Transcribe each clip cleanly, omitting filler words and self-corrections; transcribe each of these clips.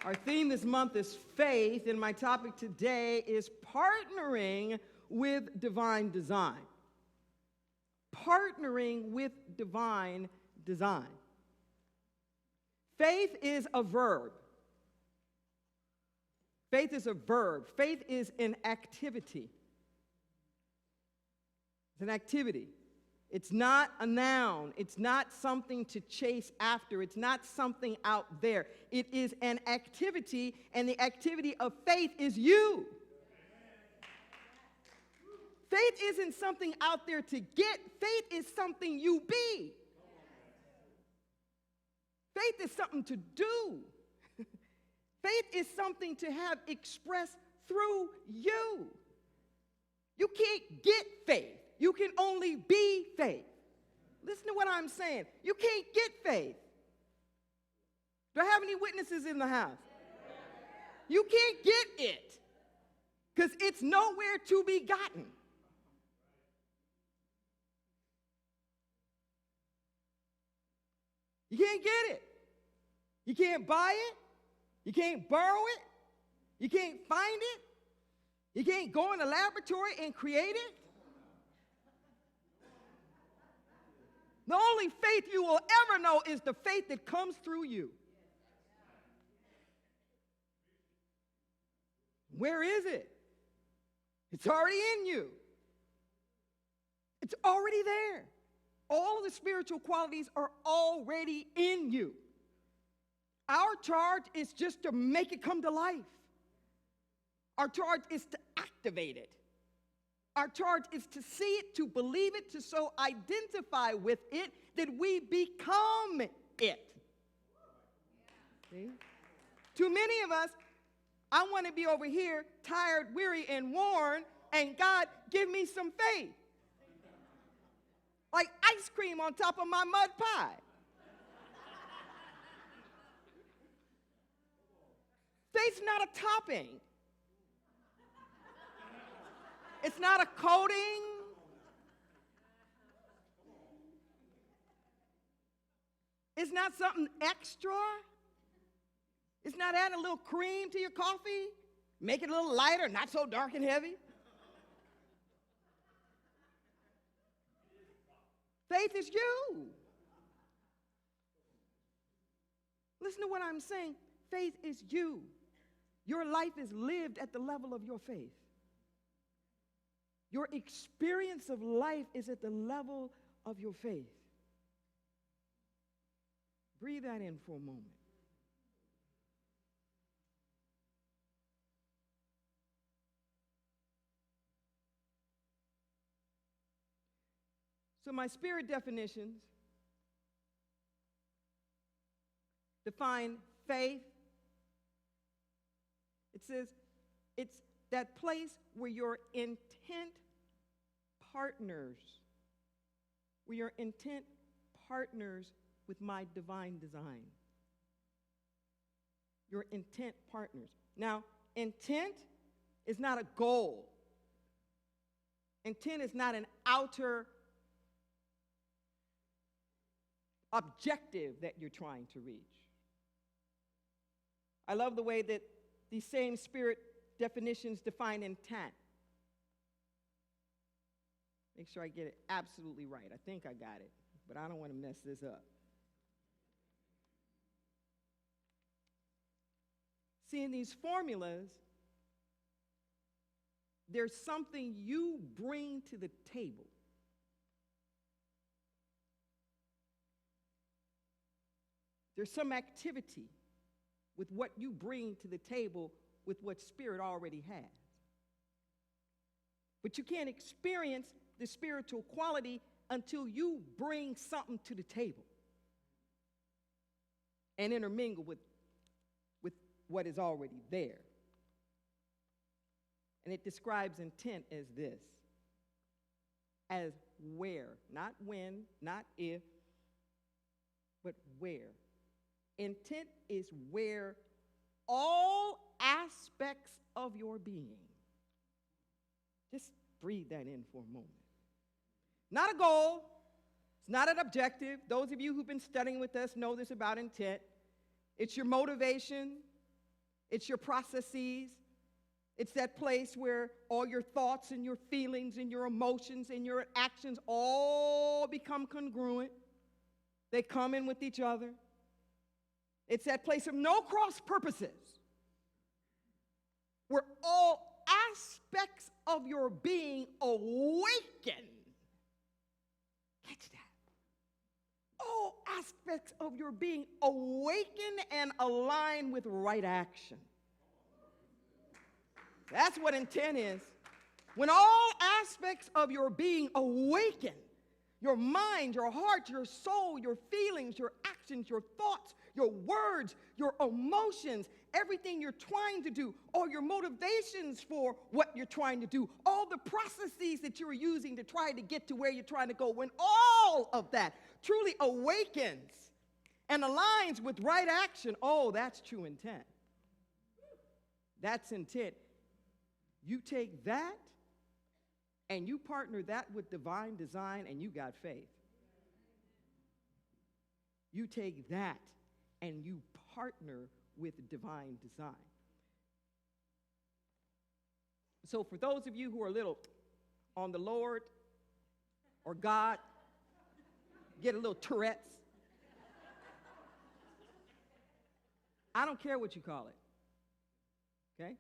Our theme this month is faith, and my topic today is partnering with divine design. Partnering with divine design. Faith is a verb. Faith is a verb. Faith is an activity. It's an activity. It's not a noun. It's not something to chase after. It's not something out there. It is an activity, and the activity of faith is you. Faith isn't something out there to get. Faith is something you be. Faith is something to do. Faith is something to have expressed through you. You can't get faith. You can only be faith. Listen to what I'm saying. You can't get faith. Do I have any witnesses in the house? You can't get it because it's nowhere to be gotten. You can't get it. You can't buy it. You can't borrow it. You can't find it. You can't go in a laboratory and create it. The only faith you will ever know is the faith that comes through you. Where is it? It's already in you. It's already there. All of the spiritual qualities are already in you. Our charge is just to make it come to life. Our charge is to activate it. Our charge is to see it, to believe it, to so identify with it that we become it. See? Too many of us, I want to be over here, tired, weary, and worn, and God, give me some faith. Like ice cream on top of my mud pie. Faith's not a topping. It's not a coating. It's not something extra. It's not adding a little cream to your coffee, make it a little lighter, not so dark and heavy. Faith is you. Listen to what I'm saying. Faith is you. Your life is lived at the level of your faith. Your experience of life is at the level of your faith. Breathe that in for a moment. So my spirit definitions define faith. It says it's that place where your intent partners, where your intent partners with my divine design. Your intent partners. Now, intent is not a goal. Intent is not an outer objective that you're trying to reach. I love the way that these same spirit definitions define intent. Make sure I get it absolutely right. I think I got it, but I don't want to mess this up. See, in these formulas, there's something you bring to the table. There's some activity with what you bring to the table with what Spirit already has. But you can't experience the spiritual quality until you bring something to the table and intermingle with what is already there. And it describes intent as this, as where, not when, not if, but where. Intent is where all aspects of your being. Just breathe that in for a moment. Not a goal. It's not an objective. Those of you who've been studying with us know this about intent. It's your motivation. It's your processes. It's that place where all your thoughts and your feelings and your emotions and your actions all become congruent. They come in with each other. It's that place of no cross purposes, where all aspects of your being awaken. Catch that. All aspects of your being awaken and align with right action. That's what intent is. When all aspects of your being awaken, your mind, your heart, your soul, your feelings, your actions, your thoughts, your words, your emotions, everything you're trying to do, all your motivations for what you're trying to do, all the processes that you're using to try to get to where you're trying to go, when all of that truly awakens and aligns with right action, oh, that's true intent. That's intent. You take that and you partner that with divine design, and you got faith. You take that and you partner with divine design. So for those of you who are a little on the Lord or God, get a little Tourette's, I don't care what you call it, okay?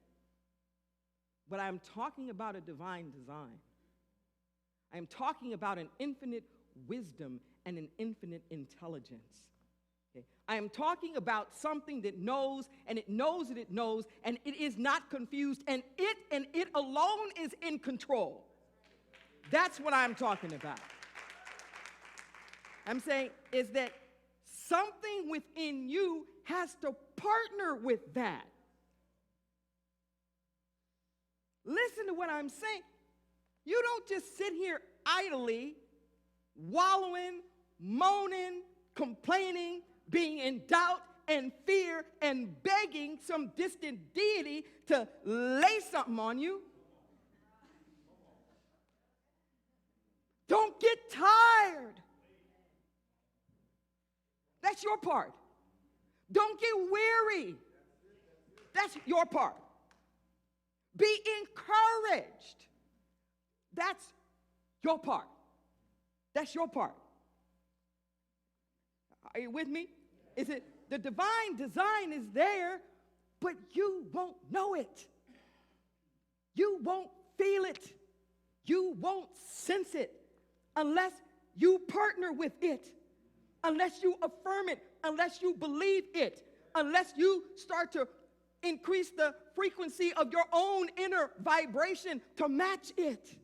But I'm talking about a divine design. I'm talking about an infinite wisdom and an infinite intelligence. Okay? I am talking about something that knows, and it knows that it knows, and it is not confused, and it alone is in control. That's what I'm talking about. I'm saying is that something within you has to partner with that. Listen to what I'm saying. You don't just sit here idly, wallowing, moaning, complaining, being in doubt and fear and begging some distant deity to lay something on you. Don't get tired. That's your part. Don't get weary. That's your part. Be encouraged. That's your part. That's your part. Are you with me? Is it the divine design is there, but you won't know it. You won't feel it. You won't sense it unless you partner with it, unless you affirm it, unless you believe it, unless you start to increase the frequency of your own inner vibration to match it.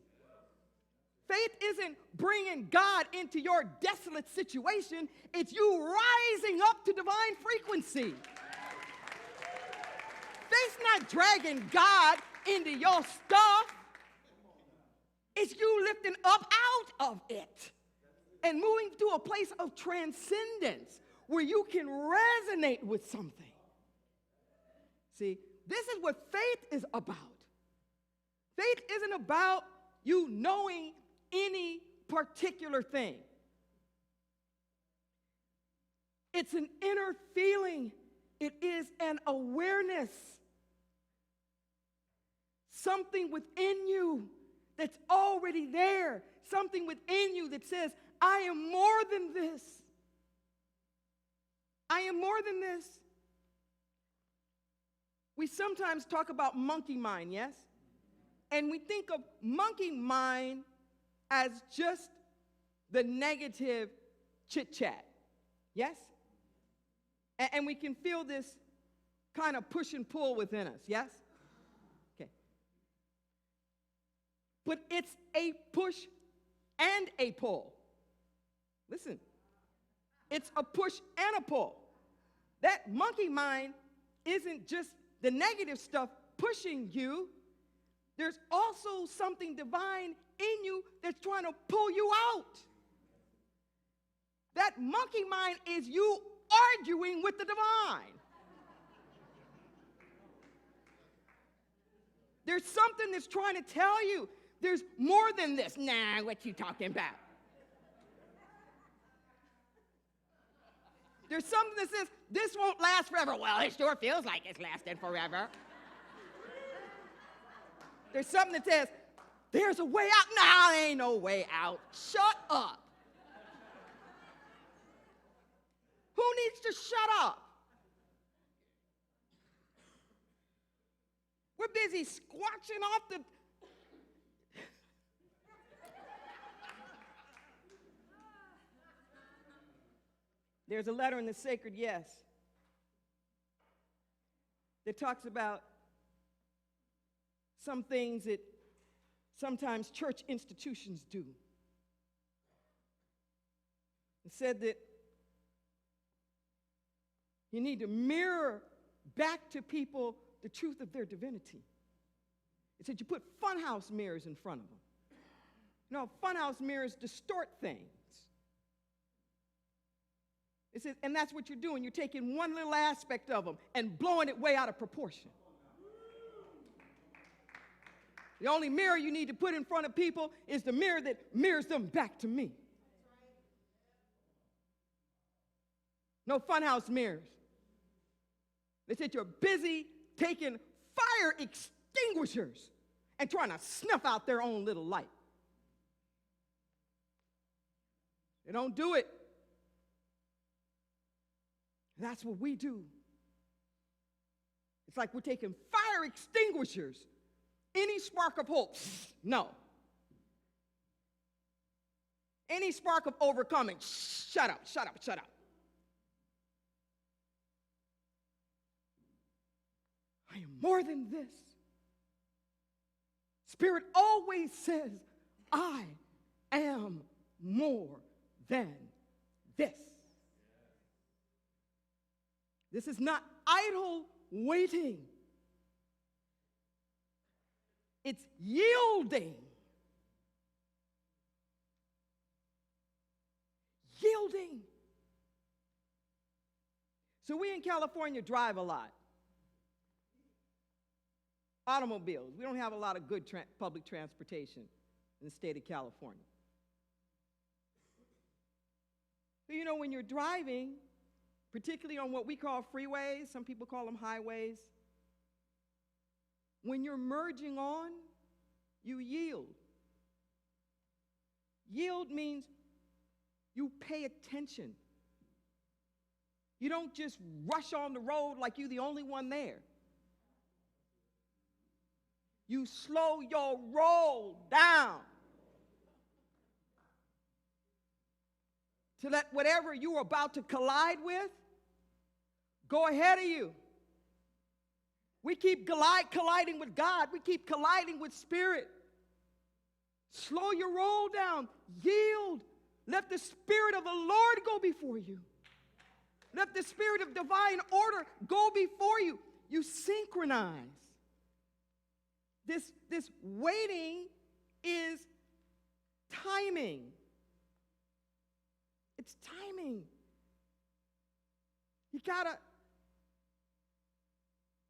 Faith isn't bringing God into your desolate situation. It's you rising up to divine frequency. Faith's not dragging God into your stuff. It's you lifting up out of it and moving to a place of transcendence where you can resonate with something. See, this is what faith is about. Faith isn't about you knowing any particular thing. It's an inner feeling. It is an awareness. Something within you that's already there. Something within you that says, I am more than this. I am more than this. We sometimes talk about monkey mind, yes? And we think of monkey mind as just the negative chit-chat, yes? And we can feel this kind of push and pull within us, yes? Okay. But it's a push and a pull. Listen, it's a push and a pull. That monkey mind isn't just the negative stuff pushing you. There's also something divine in you that's trying to pull you out. That monkey mind is you arguing with the divine. There's something that's trying to tell you there's more than this. Nah, what you talking about? There's something that says, this won't last forever. Well, it sure feels like it's lasting forever. There's something that says, there's a way out. No, there ain't no way out. Shut up. Who needs to shut up? We're busy squatching off the... There's a letter in the Sacred Yes that talks about some things that sometimes church institutions do. It said that you need to mirror back to people the truth of their divinity. It said you put funhouse mirrors in front of them. No, funhouse mirrors distort things. It says, and that's what you're doing. You're taking one little aspect of them and blowing it way out of proportion. The only mirror you need to put in front of people is the mirror that mirrors them back to me. No funhouse mirrors. They said you're busy taking fire extinguishers and trying to snuff out their own little light. They don't do it. That's what we do. It's like we're taking fire extinguishers. Any spark of hope, no. Any spark of overcoming, shut up, shut up, shut up. I am more than this. Spirit always says, I am more than this. This is not idle waiting. It's yielding. Yielding. So we in California drive a lot. Automobiles. We don't have a lot of good public transportation in the state of California. So you know, when you're driving, particularly on what we call freeways, some people call them highways, when you're merging on, you yield. Yield means you pay attention. You don't just rush on the road like you're the only one there. You slow your roll down to let whatever you are about to collide with go ahead of you. We keep colliding with God. We keep colliding with Spirit. Slow your roll down. Yield. Let the Spirit of the Lord go before you. Let the Spirit of divine order go before you. You synchronize. This waiting is timing. It's timing. You gotta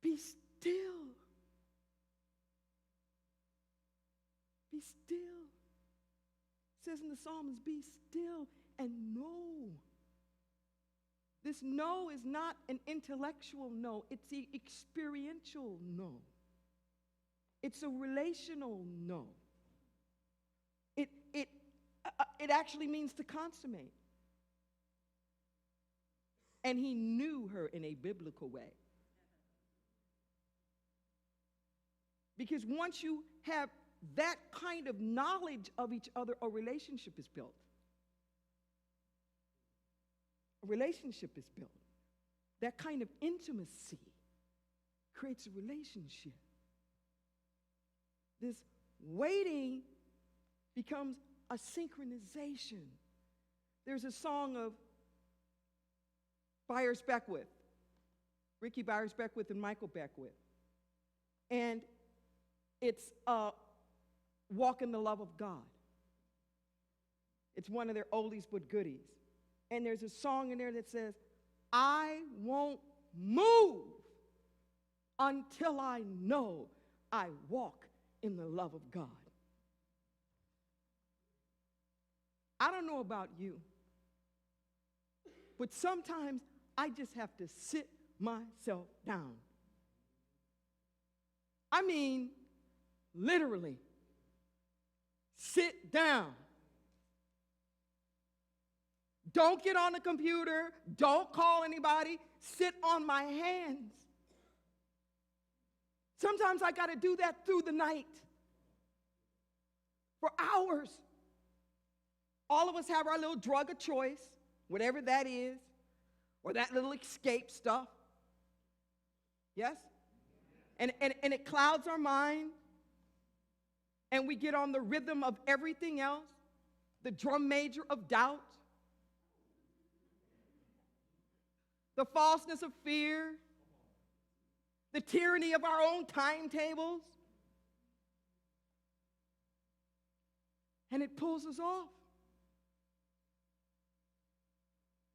be still. Be still. It says in the Psalms, be still and know. This no is not an intellectual no, it's the experiential no. It's a relational no. It actually means to consummate. And he knew her in a biblical way. Because once you have that kind of knowledge of each other, a relationship is built. A relationship is built. That kind of intimacy creates a relationship. This waiting becomes a synchronization. There's a song of Byers Beckwith, Ricky Byers Beckwith and Michael Beckwith. And it's Walk in the Love of God. It's one of their oldies but goodies. And there's a song in there that says, I won't move until I know I walk in the love of God. I don't know about you, but sometimes I just have to sit myself down. I mean, literally, sit down. Don't get on the computer. Don't call anybody. Sit on my hands. Sometimes I got to do that through the night for hours. All of us have our little drug of choice, whatever that is, or that little escape stuff. Yes? And it clouds our mind, and we get on the rhythm of everything else, the drum major of doubt, the falseness of fear, the tyranny of our own timetables, and it pulls us off.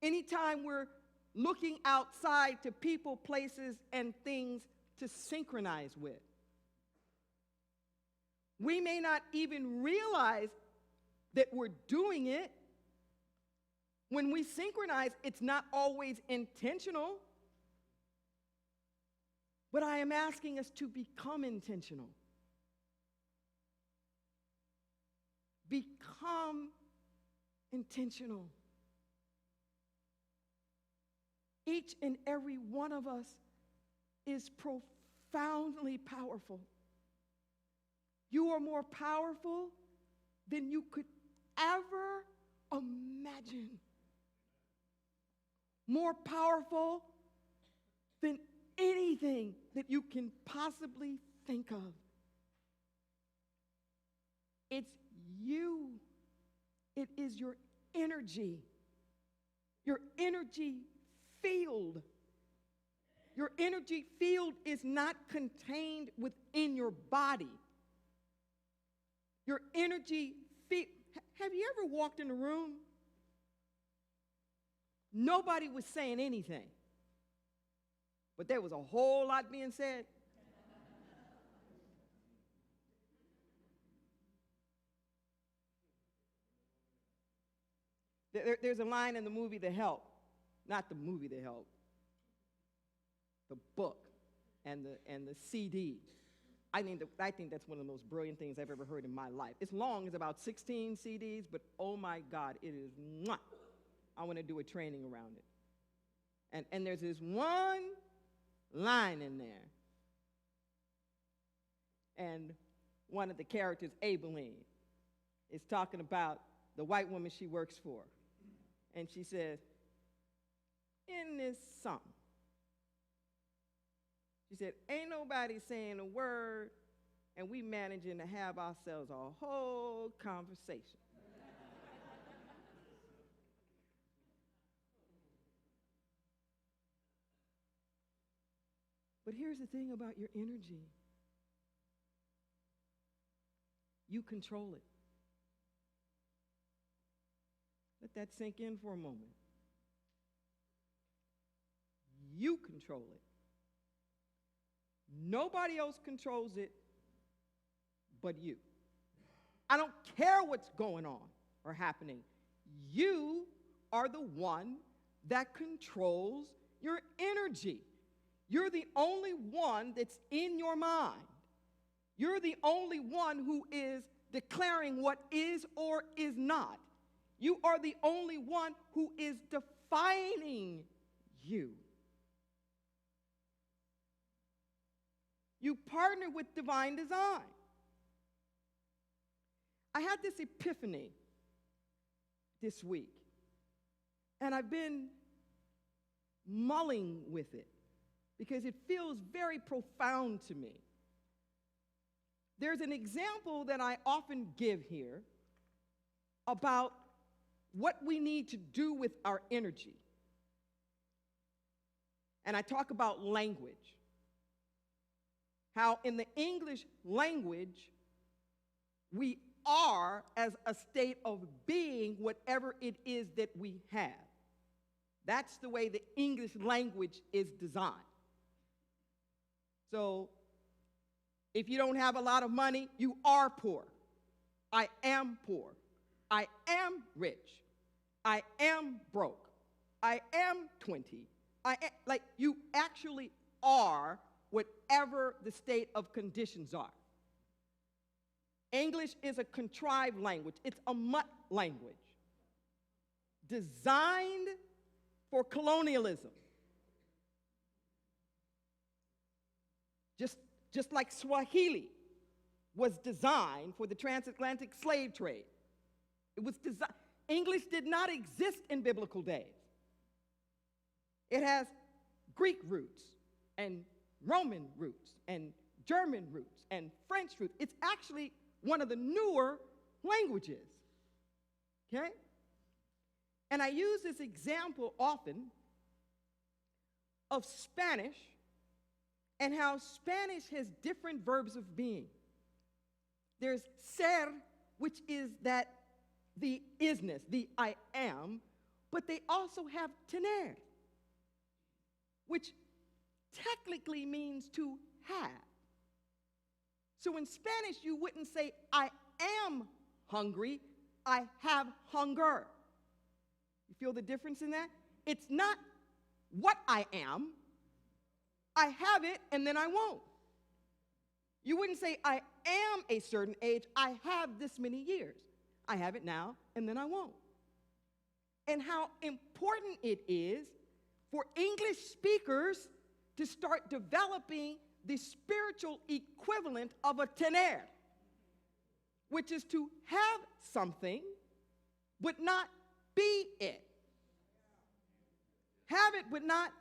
Anytime we're looking outside to people, places, and things to synchronize with, we may not even realize that we're doing it. When we synchronize, it's not always intentional, but I am asking us to become intentional. Become intentional. Each and every one of us is profoundly powerful. You are more powerful than you could ever imagine. More powerful than anything that you can possibly think of. It's you. It is your energy. Your energy field. Your energy field is not contained within your body. Your energy field. Have you ever walked in a room? Nobody was saying anything, but there was a whole lot being said. There's a line in the movie The Help, not the movie The Help, the book and the CD. I think that's one of the most brilliant things I've ever heard in my life. It's long, it's about 16 CDs, but oh my God, it is mwah. I want to do a training around it. And there's this one line in there. And one of the characters, Aibileen, is talking about the white woman she works for. And she says, in this song, she said, ain't nobody saying a word, and we managing to have ourselves a whole conversation. But here's the thing about your energy. You control it. Let that sink in for a moment. You control it. Nobody else controls it but you. I don't care what's going on or happening. You are the one that controls your energy. You're the only one that's in your mind. You're the only one who is declaring what is or is not. You are the only one who is defining you. You partner with divine design. I had this epiphany this week, and I've been mulling with it because it feels very profound to me. There's an example that I often give here about what we need to do with our energy. And I talk about language. How in the English language, we are as a state of being whatever it is that we have. That's the way the English language is designed. So, if you don't have a lot of money, you are poor. I am poor. I am rich. I am broke. I am 20. Like you actually are whatever the state of conditions are. English is a contrived language. It's a mutt language designed for colonialism. Just like Swahili was designed for the transatlantic slave trade. It was designed. English did not exist in biblical days. It has Greek roots and Roman roots and German roots and French roots. It's actually one of the newer languages, okay? And I use this example often of Spanish and how Spanish has different verbs of being. There's ser, which is that the isness, the I am, but they also have tener, which technically means to have. So in Spanish, you wouldn't say, I am hungry, I have hunger. You feel the difference in that? It's not what I am. I have it, and then I won't. You wouldn't say, I am a certain age, I have this many years. I have it now, and then I won't. And how important it is for English speakers to start developing the spiritual equivalent of a tener, which is to have something, but not be it. Have it, but not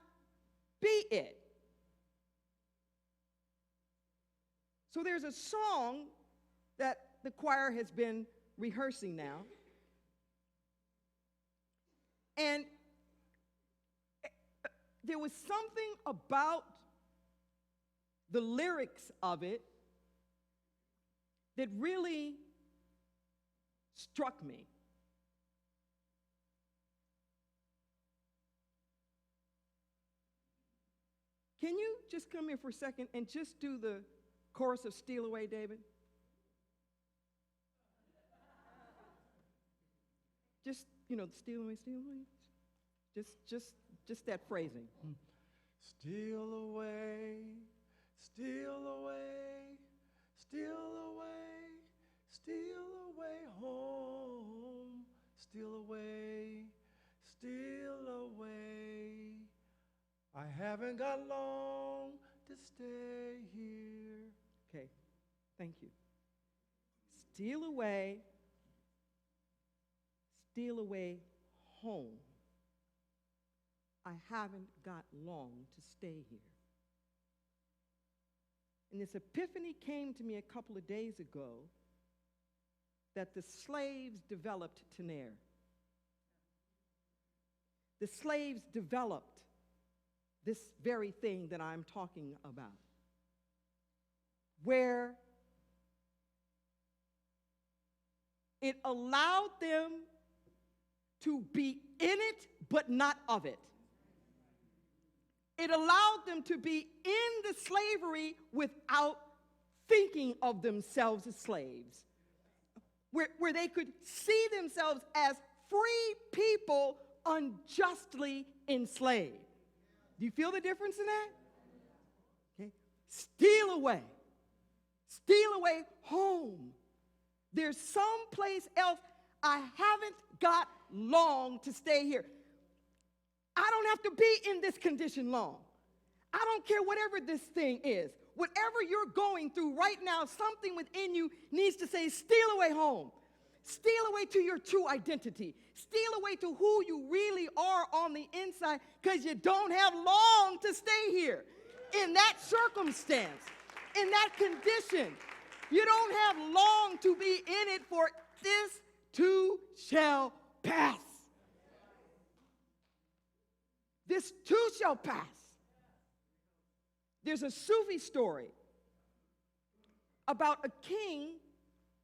be it. So there's a song that the choir has been rehearsing now. And there was something about the lyrics of it that really struck me. Can you just come here for a second and just do the chorus of Steal Away, David? Just, steal away, steal away. Just that phrasing. Steal away, steal away, steal away, steal away home, steal away, steal away. I haven't got long to stay here. Okay, thank you. Steal away home. I haven't got long to stay here. And this epiphany came to me a couple of days ago that the slaves developed tener. The slaves developed this very thing that I'm talking about, where it allowed them to be in it, but not of it. It allowed them to be in the slavery without thinking of themselves as slaves, where they could see themselves as free people unjustly enslaved. Do you feel the difference in that? Okay. Steal away home. There's someplace else. I haven't got long to stay here. I don't have to be in this condition long. I don't care whatever this thing is. Whatever you're going through right now, something within you needs to say, steal away home. Steal away to your true identity. Steal away to who you really are on the inside, because you don't have long to stay here. In that circumstance, in that condition, you don't have long to be in it, for this too shall pass. This too shall pass. There's a Sufi story about a king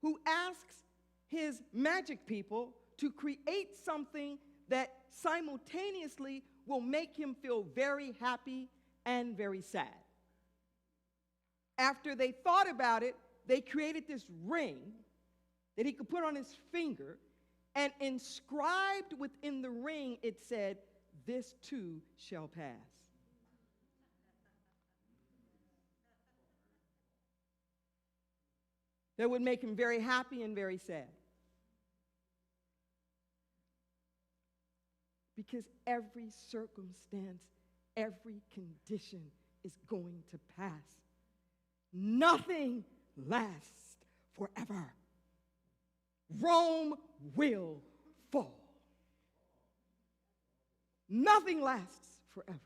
who asks his magic people to create something that simultaneously will make him feel very happy and very sad. After they thought about it, they created this ring that he could put on his finger, and inscribed within the ring it said, "This too shall pass." that would make him very happy and very sad. Because every circumstance, every condition is going to pass. Nothing lasts forever. Rome will fall. Nothing lasts forever.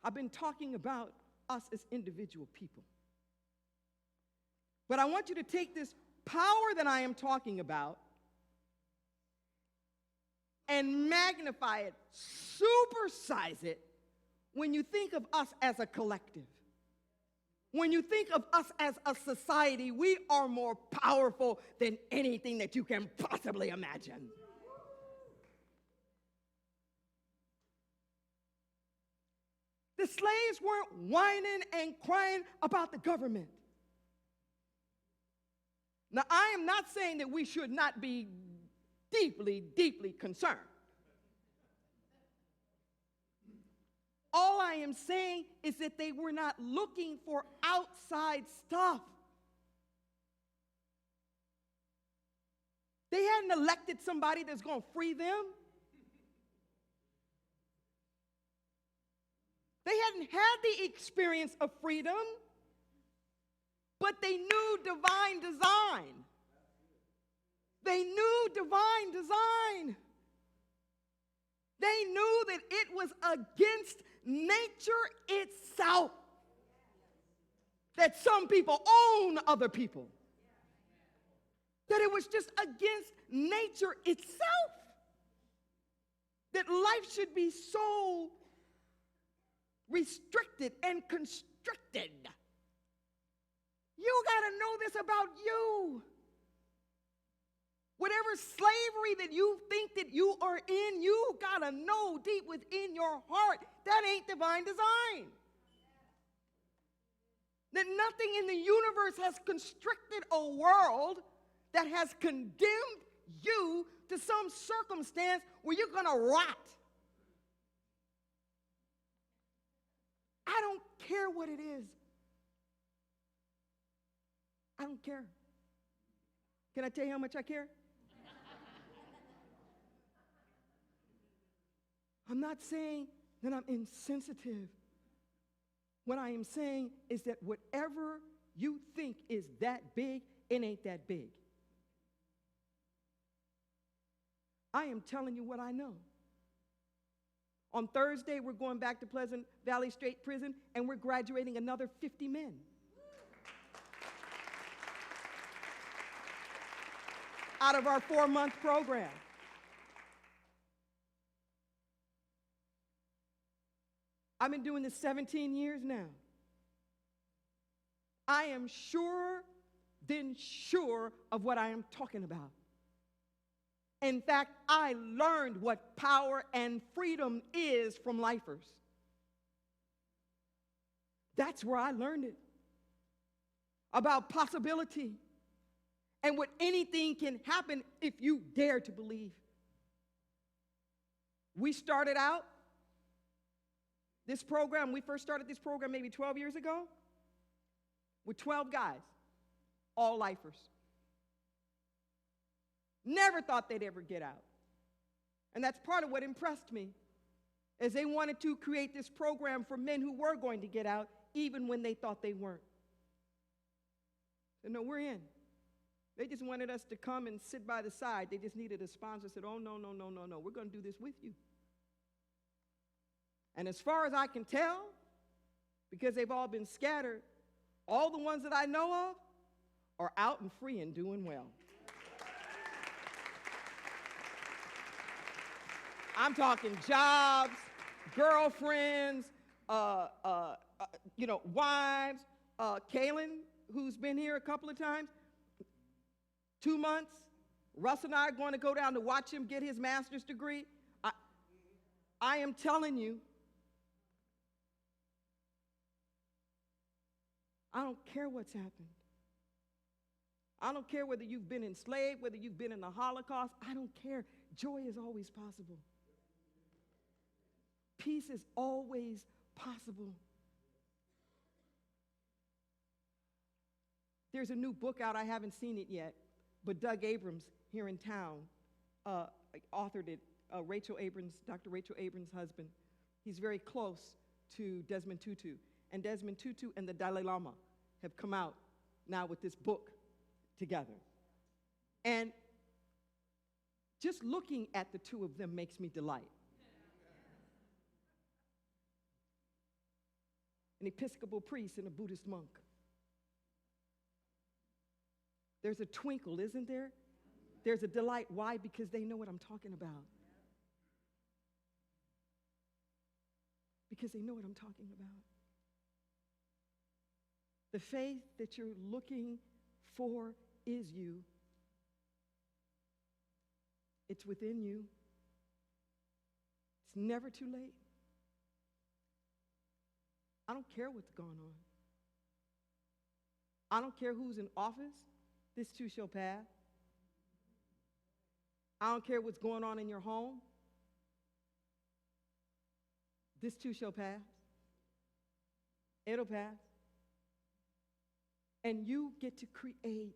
I've been talking about us as individual people. But I want you to take this power that I am talking about and magnify it, supersize it when you think of us as a collective. When you think of us as a society, we are more powerful than anything that you can possibly imagine. The slaves weren't whining and crying about the government. Now, I am not saying that we should not be deeply, deeply concerned. All I am saying is that they were not looking for outside stuff. They hadn't elected somebody that's going to free them. They hadn't had the experience of freedom, but they knew divine design. They knew divine design. They knew that it was against nature itself that some people own other people. That it was just against nature itself that life should be so restricted and constricted. You got to know this about you. Whatever slavery that you think that you are in, you got to know deep within your heart that ain't divine design. That nothing in the universe has constricted a world that has condemned you to some circumstance where you're going to rot. I don't care what it is. I don't care. Can I tell you how much I care? I'm not saying that I'm insensitive. What I am saying is that whatever you think is that big, it ain't that big. I am telling you what I know. On Thursday, we're going back to Pleasant Valley State Prison, and we're graduating another 50 men. Out of our 4-month program. I've been doing this 17 years now. I am sure of what I am talking about. In fact, I learned what power and freedom is from lifers. That's where I learned it. About possibility and what anything can happen if you dare to believe. We started out this program, we first started this program maybe 12 years ago with 12 guys, all lifers. Never thought they'd ever get out. And that's part of what impressed me, is they wanted to create this program for men who were going to get out, even when they thought they weren't. So no, we're in. They just wanted us to come and sit by the side. They just needed a sponsor. Said, oh, no, we're going to do this with you. And as far as I can tell, because they've all been scattered, all the ones that I know of are out and free and doing well. I'm talking jobs, girlfriends, wives. Kaylin, who's been here a couple of times, 2 months. Russ and I are going to go down to watch him get his master's degree. I am telling you, I don't care what's happened. I don't care whether you've been enslaved, whether you've been in the Holocaust. I don't care. Joy is always possible. Peace is always possible. There's a new book out. I haven't seen it yet, but Doug Abrams here in town authored it. Dr. Rachel Abrams' husband. He's very close to Desmond Tutu. And Desmond Tutu and the Dalai Lama have come out now with this book together. And just looking at the two of them makes me delight. An Episcopal priest and a Buddhist monk. There's a twinkle, isn't there? There's a delight. Why? Because they know what I'm talking about. Because they know what I'm talking about. The faith that you're looking for is you. It's within you. It's never too late. I don't care what's going on. I don't care who's in office. This too shall pass. I don't care what's going on in your home. This too shall pass. It'll pass. And you get to create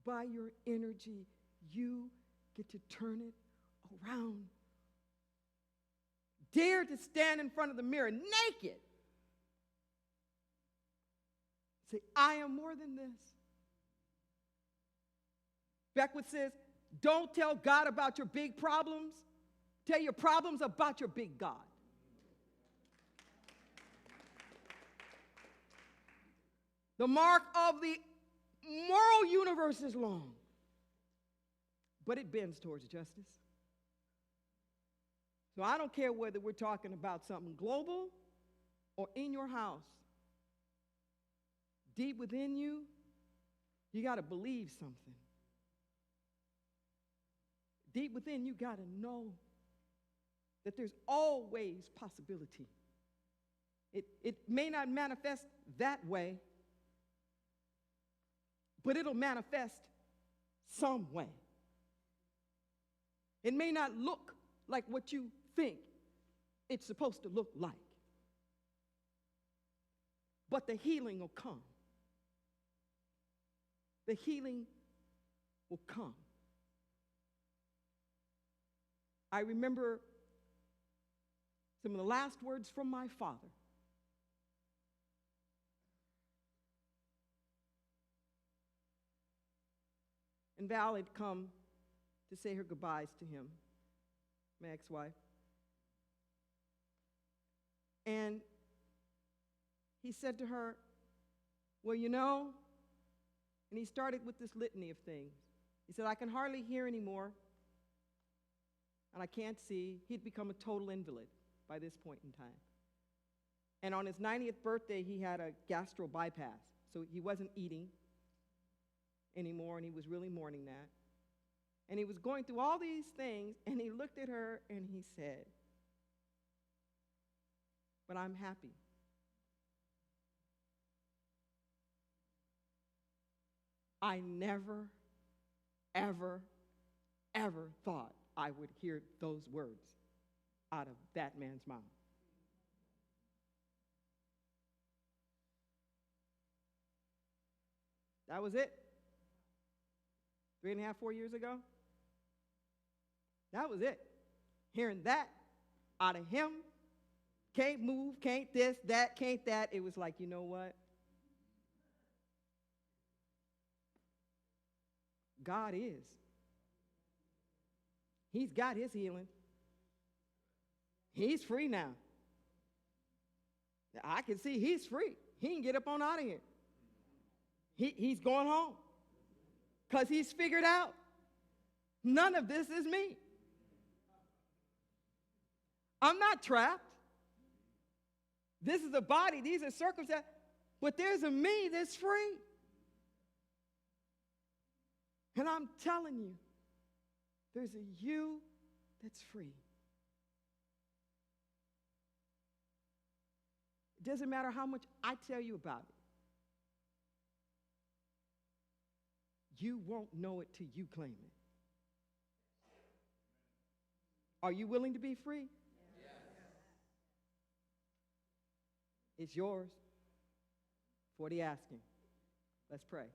by your energy. You get to turn it around. Dare to stand in front of the mirror naked. Say, I am more than this. Beckwith says, don't tell God about your big problems. Tell your problems about your big God. The mark of the moral universe is long, but it bends towards justice. So I don't care whether we're talking about something global or in your house. Deep within you, you got to believe something. Deep within, you got to know that there's always possibility. It may not manifest that way, but it'll manifest some way. It may not look like what you think it's supposed to look like, but the healing will come. The healing will come. I remember some of the last words from my father. And Val had come to say her goodbyes to him, my ex-wife. And he said to her, well, you know, and he started with this litany of things. He said, I can hardly hear anymore, and I can't see. He'd become a total invalid by this point in time. And on his 90th birthday, he had a gastro bypass, so he wasn't eating anymore, and he was really mourning that. And he was going through all these things, and he looked at her, and he said, but I'm happy. I never, ever, ever thought I would hear those words out of that man's mouth. That was it. 3.5, 4 years ago. That was it. Hearing that out of him, can't move, can't this, that, can't that. It was like, you know what? God is. He's got his healing. He's free now. I can see he's free. He can get up on out of here. He's going home. Because he's figured out none of this is me. I'm not trapped. This is a body, these are circumstances, but there's a me that's free. And I'm telling you, there's a you that's free. It doesn't matter how much I tell you about it. You won't know it till you claim it. Are you willing to be free? Yes. It's yours for the asking. Let's pray.